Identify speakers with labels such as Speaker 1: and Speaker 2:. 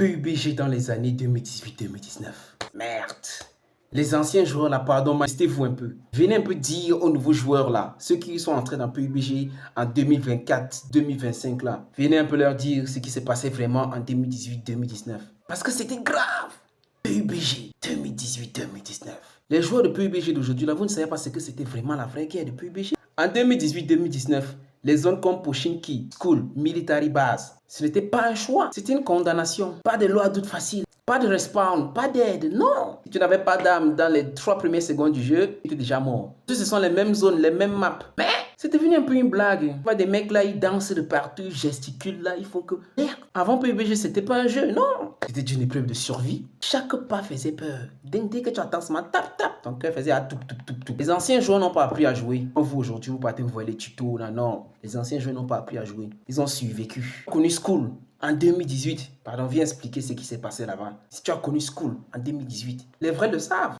Speaker 1: PUBG dans les années 2018-2019. Merde. Les anciens joueurs là, pardon, restez-vous un peu. Venez un peu dire aux nouveaux joueurs là, ceux qui sont entrés dans PUBG en 2024-2025 là, venez un peu leur dire ce qui s'est passé vraiment en 2018-2019. Parce que c'était grave. PUBG 2018-2019. Les joueurs de PUBG d'aujourd'hui là, vous ne savez pas ce que c'était vraiment la vraie guerre de PUBG. En 2018-2019, les zones comme Pochinki, School, Military Base, ce n'était pas un choix, c'était une condamnation. Pas de loi doute facile, pas de respawn, pas d'aide, non. Si tu n'avais pas d'armes dans les 3 premières secondes du jeu, tu étais déjà mort. Ce sont les mêmes zones, les mêmes maps. Mais c'est devenu un peu une blague. Tu vois des mecs là, ils dansent de partout, ils gesticulent là, ils font que... Merde. Avant PUBG, c'était pas un jeu, non. C'était une épreuve de survie. Chaque pas faisait peur. Dès que tu entends ce matin, tap, tap, ton cœur faisait à tout. Les anciens joueurs n'ont pas appris à jouer. Comme vous aujourd'hui, vous partez, vous voyez les tutos là, non. Les anciens joueurs n'ont pas appris à jouer. Ils ont survécu. Connu School en 2018. Pardon, viens expliquer ce qui s'est passé là-bas. Si tu as connu School en 2018, les vrais le savent.